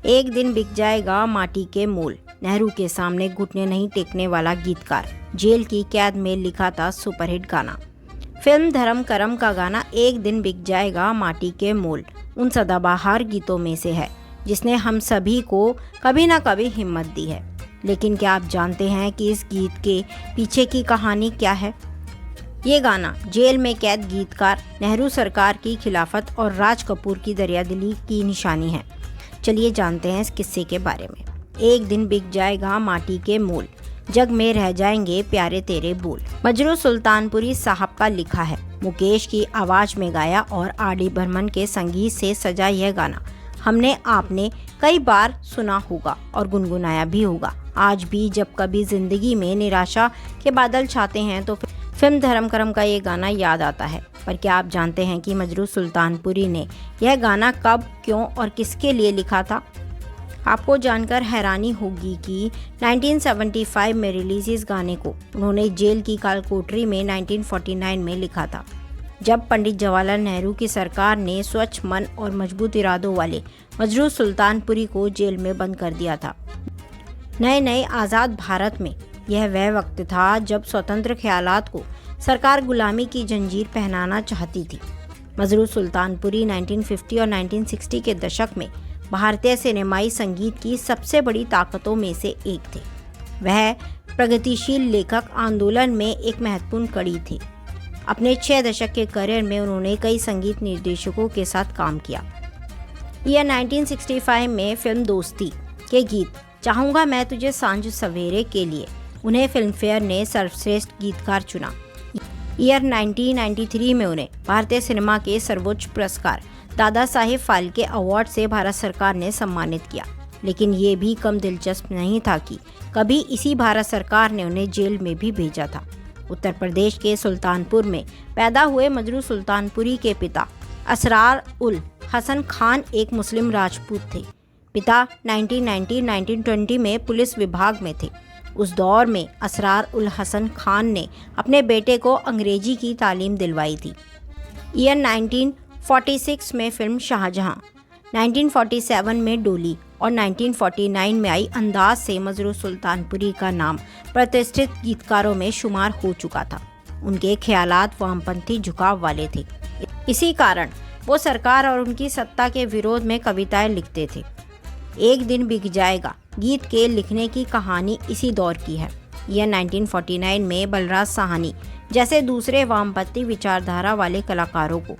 एक दिन बिक जाएगा माटी के मोल। नेहरू के सामने घुटने नहीं टेकने वाला गीतकार, जेल की कैद में लिखा था सुपरहिट गाना। फिल्म धर्म करम का गाना एक दिन बिक जाएगा माटी के मोल उन सदाबहार गीतों में से है जिसने हम सभी को कभी ना कभी हिम्मत दी है। लेकिन क्या आप जानते हैं कि इस गीत के पीछे की कहानी क्या है? ये गाना जेल में कैद गीतकार, नेहरू सरकार की खिलाफत और राज कपूर की दरियादिली की निशानी है। चलिए जानते हैं इस किस्से के बारे में। एक दिन बिक जाएगा माटी के मोल, जग में रह जाएंगे प्यारे तेरे बोल। मजरू सुल्तानपुरी साहब का लिखा है, मुकेश की आवाज में गाया और आर.डी. बर्मन के संगीत से सजा यह गाना हमने आपने कई बार सुना होगा और गुनगुनाया भी होगा। आज भी जब कभी जिंदगी में निराशा के बादल छाते हैं तो फिल्म धर्म करम का ये गाना याद आता है। पर क्या आप जानते हैं कि मजरू सुल्तानपुरी ने यह गाना कब, क्यों और किसके लिए लिखा था? आपको जानकर हैरानी होगी कि 1975 में रिलीज इस गाने को उन्होंने जेल की कालकोठरी में 1949 में लिखा था, जब पंडित जवाहरलाल नेहरू की सरकार ने स्वच्छ मन और मजबूत इरादों वाले मजरू सुल्तानपुरी को जेल में बंद कर दिया था। नए नए आज़ाद भारत में यह वह वक्त था जब स्वतंत्र ख्यालात को सरकार गुलामी की जंजीर पहनाना चाहती थी। मजरू सुल्तानपुरी 1950 और 1960 के दशक में भारतीय सिनेमाई संगीत की सबसे बड़ी ताकतों में से एक थे। वह प्रगतिशील लेखक आंदोलन में एक महत्वपूर्ण कड़ी थे। अपने 6 दशक के करियर में उन्होंने कई संगीत निर्देशकों के साथ काम किया। यह 1965 में फिल्म दोस्ती के गीत चाहूँगा मैं तुझे सांझ सवेरे के लिए उन्हें फिल्मफेयर ने सर्वश्रेष्ठ गीतकार चुना। ईयर 1993 में उन्हें भारतीय सिनेमा के सर्वोच्च पुरस्कार दादा साहेब फाल्के अवार्ड से भारत सरकार ने सम्मानित किया। लेकिन ये भी कम दिलचस्प नहीं था कि कभी इसी भारत सरकार ने उन्हें जेल में भी भेजा था। उत्तर प्रदेश के सुल्तानपुर में पैदा हुए मजरू सुल्तानपुरी के पिता असरार उल हसन खान एक मुस्लिम राजपूत थे। पिता 1919 में पुलिस विभाग में थे। उस दौर में असरार उल हसन खान ने अपने बेटे को अंग्रेजी की तालीम दिलवाई थी। ईयर 1946 में फिल्म शाहजहां, 1947 में डोली और 1949 में आई अंदाज से मजरू सुल्तानपुरी का नाम प्रतिष्ठित गीतकारों में शुमार हो चुका था। उनके ख्यालात वामपंथी झुकाव वाले थे। इसी कारण वो सरकार और उनकी सत्ता के विरोध में कविताएं लिखते थे। एक दिन बिक जाएगा गीत के लिखने की कहानी इसी दौर की है। यह 1949 में बलराज साहनी जैसे दूसरे वामपंथी विचारधारा वाले कलाकारों को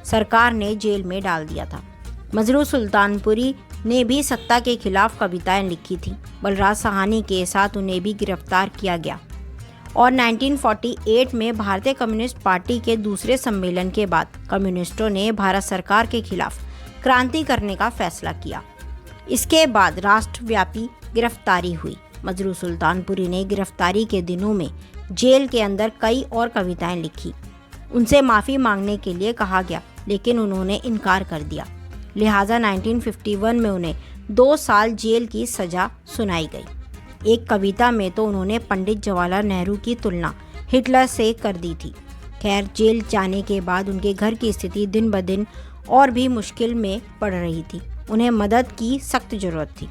सरकार ने जेल में डाल दिया था। मजरू सुल्तानपुरी ने भी सत्ता के खिलाफ कविताएं लिखी थी। बलराज साहनी के साथ उन्हें भी गिरफ्तार किया गया और 1948 में भारतीय कम्युनिस्ट पार्टी के दूसरे सम्मेलन के बाद कम्युनिस्टों ने भारत सरकार के खिलाफ क्रांति करने का फैसला किया। इसके बाद राष्ट्रव्यापी गिरफ्तारी हुई। मजरू सुल्तानपुरी ने गिरफ्तारी के दिनों में जेल के अंदर कई और कविताएं लिखी। उनसे माफ़ी मांगने के लिए कहा गया, लेकिन उन्होंने इनकार कर दिया। लिहाजा 1951 में उन्हें 2 साल जेल की सज़ा सुनाई गई। एक कविता में तो उन्होंने पंडित जवाहरलाल नेहरू की तुलना हिटलर से कर दी थी। खैर, जेल जाने के बाद उनके घर की स्थिति दिन ब दिन और भी मुश्किल में पड़ रही थी। उन्हें मदद की सख्त ज़रूरत थी।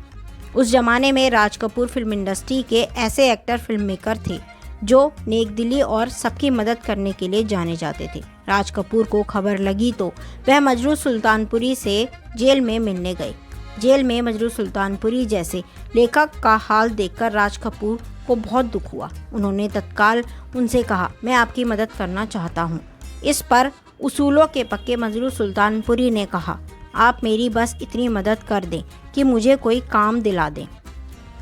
उस जमाने में राज कपूर फिल्म इंडस्ट्री के ऐसे एक्टर फिल्म मेकर थे जो नेकदिली और सबकी मदद करने के लिए जाने जाते थे। राज कपूर को खबर लगी तो वह मजरू सुल्तानपुरी से जेल में मिलने गए। जेल में मजरू सुल्तानपुरी जैसे लेखक का हाल देखकर राज कपूर को बहुत दुख हुआ। उन्होंने तत्काल उनसे कहा, मैं आपकी मदद करना चाहता हूँ। इस पर उसूलों के पक्के मजरू सुल्तानपुरी ने कहा, आप मेरी बस इतनी मदद कर दें कि मुझे कोई काम दिला दें।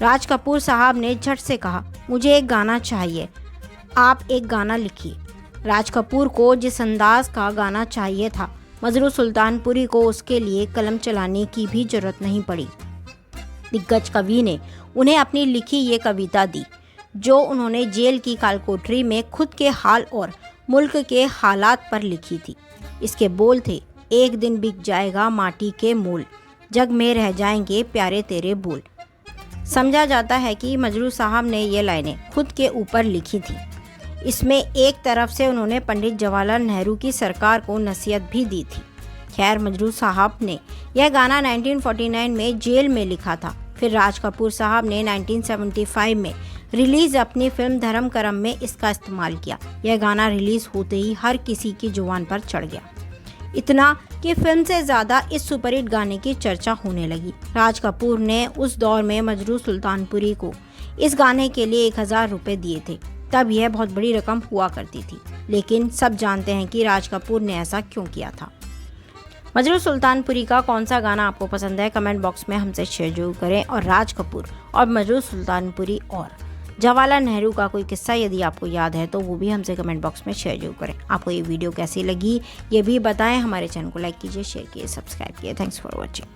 राज कपूर साहब ने झट से कहा, मुझे एक गाना चाहिए, आप एक गाना लिखिए। राज कपूर को जिस अंदाज का गाना चाहिए था, मजरू सुल्तानपुरी को उसके लिए कलम चलाने की भी जरूरत नहीं पड़ी। दिग्गज कवि ने उन्हें अपनी लिखी ये कविता दी, जो उन्होंने जेल की कालकोठरी में खुद के हाल और मुल्क के हालात पर लिखी थी। इसके बोल थे, एक दिन बिक जाएगा माटी के मोल, जग में रह जाएंगे प्यारे तेरे बोल। समझा जाता है कि मजरू साहब ने ये लाइनें खुद के ऊपर लिखी थी। इसमें एक तरफ से उन्होंने पंडित जवाहरलाल नेहरू की सरकार को नसीहत भी दी थी खैर, मजरू साहब ने यह गाना 1949 में जेल में लिखा था। फिर राज कपूर साहब ने 1975 में रिलीज अपनी फिल्म धर्म करम में इसका इस्तेमाल किया। यह गाना रिलीज होते ही हर किसी की जुबान पर चढ़ गया, इतना कि फिल्म से ज़्यादा इस सुपरहिट गाने की चर्चा होने लगी। राज कपूर ने उस दौर में मजरू सुल्तानपुरी को इस गाने के लिए 1000 रुपये दिए थे। तब यह बहुत बड़ी रकम हुआ करती थी, लेकिन सब जानते हैं कि राज कपूर ने ऐसा क्यों किया था। मजरू सुल्तानपुरी का कौन सा गाना आपको पसंद है, कमेंट बॉक्स में हमसे शेयर जरूर करें। और राज कपूर और मजरू सुल्तानपुरी और जवाहरलाल नेहरू का कोई किस्सा यदि आपको याद है तो वो भी हमसे कमेंट बॉक्स में शेयर जरूर करें। आपको ये वीडियो कैसी लगी ये भी बताएं। हमारे चैनल को लाइक कीजिए, शेयर कीजिए, सब्सक्राइब कीजिए। Thanks for watching.